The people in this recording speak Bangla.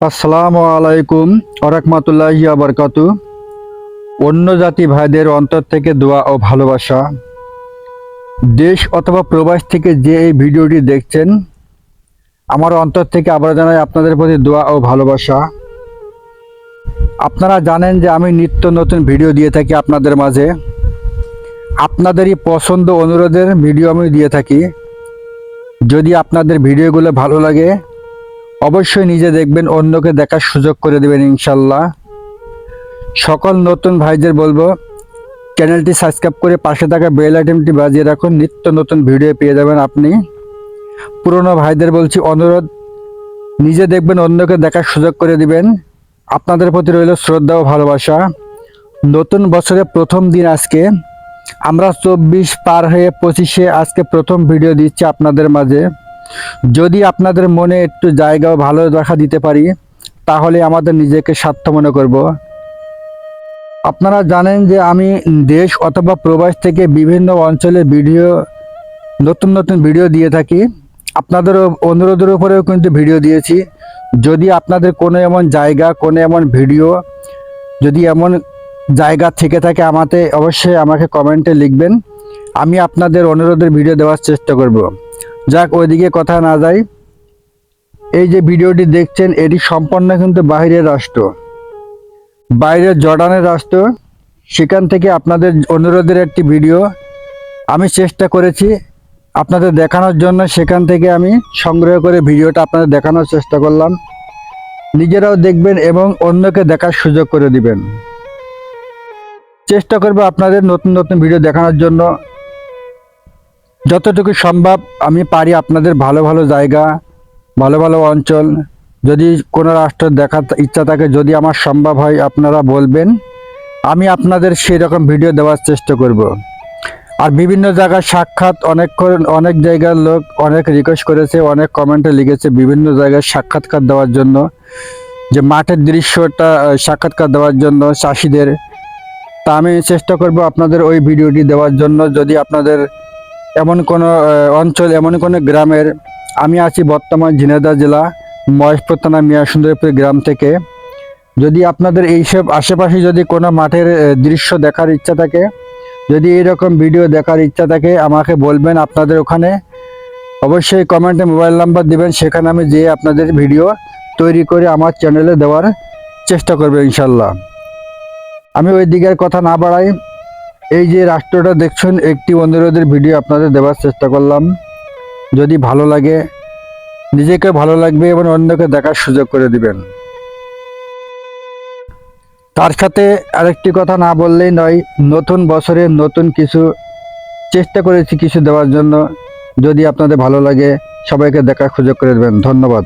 আসসালামু আলাইকুম ওয়া বারাকাতু। অন্য জাতি ভাইদের অন্তর থেকে দোয়া ও ভালোবাসা। দেশ অথবা প্রবাস থেকে যে এই ভিডিওটি দেখছেন, আমার অন্তর থেকে আবার জানাই আপনাদের প্রতি দোয়া ও ভালোবাসা। আপনারা জানেন যে আমি নিত্য নতুন ভিডিও দিয়ে থাকি আপনাদের মাঝে। আপনাদেরই পছন্দ অনুরোধের ভিডিও আমি দিয়ে থাকি। যদি আপনাদের ভিডিওগুলো ভালো লাগে, অবশ্যই নিজে দেখবেন, অন্যকে দেখার সুযোগ করে দেবেন ইনশাল্লাহ। সকল নতুন ভাইদের বলবো, চ্যানেলটি সাবস্ক্রাইব করে পাশে থাকা বেল আইকনটি বাজিয়ে রাখুন। নিত্য নতুন ভিডিও পেয়ে যাবেন আপনি। পুরনো ভাইদের বলছি, অনুরোধ, নিজে দেখবেন, অন্যকে দেখার সুযোগ করে দিবেন। আপনাদের প্রতি রইল শ্রদ্ধা ও ভালোবাসা। নতুন বছরের প্রথম দিন আজকে, আমরা 24 পার হয়ে 25-এ আজকে প্রথম ভিডিও দিচ্ছি আপনাদের মাঝে। যদি আপনাদের মনে একটু জায়গা ও ভালো রাখা দিতে পারি, তাহলে আমাদের নিজেকে সার্থক মনে করব। আপনারা জানেন যে আমি দেশ অথবা প্রবাস থেকে বিভিন্ন অঞ্চলে নতুন নতুন ভিডিও দিয়ে থাকি। আপনাদের অনুরোধের উপরেও কিন্তু ভিডিও দিয়েছি। যদি আপনাদের কোনো এমন জায়গা, কোনো এমন ভিডিও, যদি এমন জায়গা থেকে থাকে, অবশ্যই আমাকে কমেন্টে লিখবেন। আমি আপনাদের অনুরোধের ভিডিও দেওয়ার চেষ্টা করব। যাক, ওইদিকে কথা না যায়, এই যে ভিডিওটি দেখছেন, এটি সম্পূর্ণ কিন্তু বাইরের রাষ্ট্র, বাইরের জর্ডানের রাষ্ট্র। সেখান থেকে আপনাদের অনুরোধের একটি ভিডিও আমি চেষ্টা করেছি আপনাদের দেখানোর জন্য। সেখান থেকে আমি সংগ্রহ করে ভিডিওটা আপনাদের দেখানোর চেষ্টা করলাম। নিজেরাও দেখবেন এবং অন্যকে দেখার সুযোগ করে দিবেন। চেষ্টা করব আপনাদের নতুন নতুন ভিডিও দেখানোর জন্য। যতটুকু সম্ভব আমি পারি আপনাদের ভালো ভালো জায়গা, ভালো ভালো অঞ্চল, যদি কোনো রাষ্ট্র দেখার ইচ্ছা থাকে, যদি আমার সম্ভব হয়, আপনারা বলবেন, আমি আপনাদের সেই রকম ভিডিও দেওয়ার চেষ্টা করব। আর বিভিন্ন জায়গায় সাক্ষাৎ, অনেক জায়গার লোক অনেক রিকোয়েস্ট করেছে, অনেক কমেন্টে লিখেছে বিভিন্ন জায়গায় সাক্ষাৎকার দেওয়ার জন্য, যে মাঠের দৃশ্যটা সাক্ষাৎকার দেওয়ার জন্য চাষিদের। তা আমি চেষ্টা করব আপনাদের ওই ভিডিওটি দেওয়ার জন্য। যদি আপনাদের এমন কোনো অঞ্চল, এমন কোনো গ্রামের, আমি আছি বর্তমান ঝিনাইদহ জেলা মহেশপুর থানা মিয়াসুন্দরপুর গ্রাম থেকে। যদি আপনাদের এইসব আশেপাশে যদি কোনো মাঠের দৃশ্য দেখার ইচ্ছা থাকে, যদি এইরকম ভিডিও দেখার ইচ্ছা থাকে, আমাকে বলবেন। আপনাদের ওখানে অবশ্যই কমেন্টে মোবাইল নাম্বার দিবেন, সেখানে আমি যেয়ে আপনাদের ভিডিও তৈরি করে আমার চ্যানেলে দেওয়ার চেষ্টা করব ইনশাল্লাহ। আমি ওই দিকের কথা না বাড়াই, এই যে রাষ্ট্রটা দেখছেন, একটি অনুরোধের ভিডিও আপনাদের দেওয়ার চেষ্টা করলাম। যদি ভালো লাগে, নিজেকে ভালো লাগবে এবং অন্যকে দেখার সুযোগ করে দিবেন। তার সাথে আরেকটি কথা না বললেই নয়, নতুন বছরে নতুন কিছু চেষ্টা করেছি কিছু দেওয়ার জন্য। যদি আপনাদের ভালো লাগে, সবাইকে দেখার সুযোগ করে দেবেন। ধন্যবাদ।